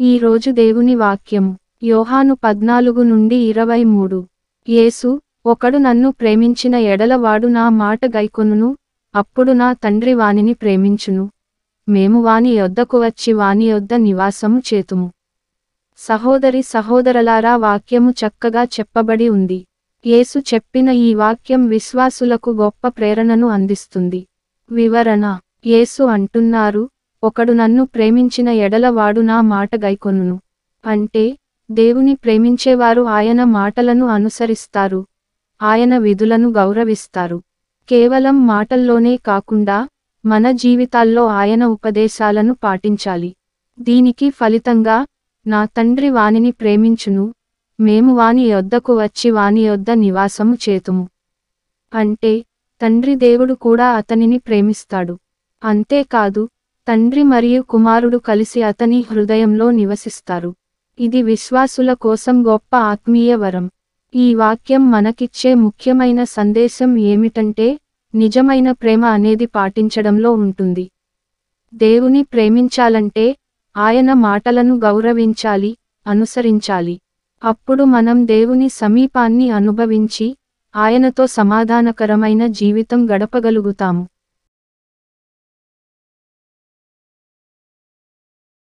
ఈ రోజు దేవుని వాక్యం యోహాను 14-23. యేసు, ఒకడు నన్ను ప్రేమించిన ఎడల వాడు నా మాట గైకొనును, అప్పుడు నా తండ్రి వానిని ప్రేమించును. మేము వాని యొద్దకు వచ్చి వాని యొద్ద నివాసము చేతుము. సహోదరి సహోదరలారా, వాక్యము చక్కగా చెప్పబడి ఉంది. యేసు చెప్పిన ఈ వాక్యం విశ్వాసులకు గొప్ప ప్రేరణను అందిస్తుంది. వివరణ: యేసు అంటున్నారు, ఒకడు నన్ను ప్రేమించిన ఎడల వాడు నా మాట గైకొనును. అంటే, దేవుని ప్రేమించేవారు ఆయన మాటలను అనుసరిస్తారు, ఆయన విధులను గౌరవిస్తారు. కేవలం మాటల్లోనే కాకుండా, మన జీవితాల్లో ఆయన ఉపదేశాలను పాటించాలి. దీనికి ఫలితంగా, నా తండ్రి వానిని ప్రేమించును, మేము వాని యొద్దకు వచ్చి వాని యొద్ద నివాసము చేతుము. అంటే, తండ్రి దేవుడు కూడా అతనిని ప్రేమిస్తాడు. అంతేకాదు, తండ్రి మరియు కుమారుడు కలిసి అతని హృదయంలో నివసిస్తారు. ఇది విశ్వాసుల కోసం గొప్ప ఆత్మీయ వరం. ఈ వాక్యం మనకిచ్చే ముఖ్యమైన సందేశం ఏమిటంటే, నిజమైన ప్రేమ అనేది పాటించడంలో ఉంటుంది. దేవుని ప్రేమించాలంటే, ఆయన మాటలను గౌరవించాలి, అనుసరించాలి. అప్పుడు మనం దేవుని సమీపాన్ని అనుభవించి, ఆయనతో సమాధానకరమైన జీవితం గడపగలుగుతాము.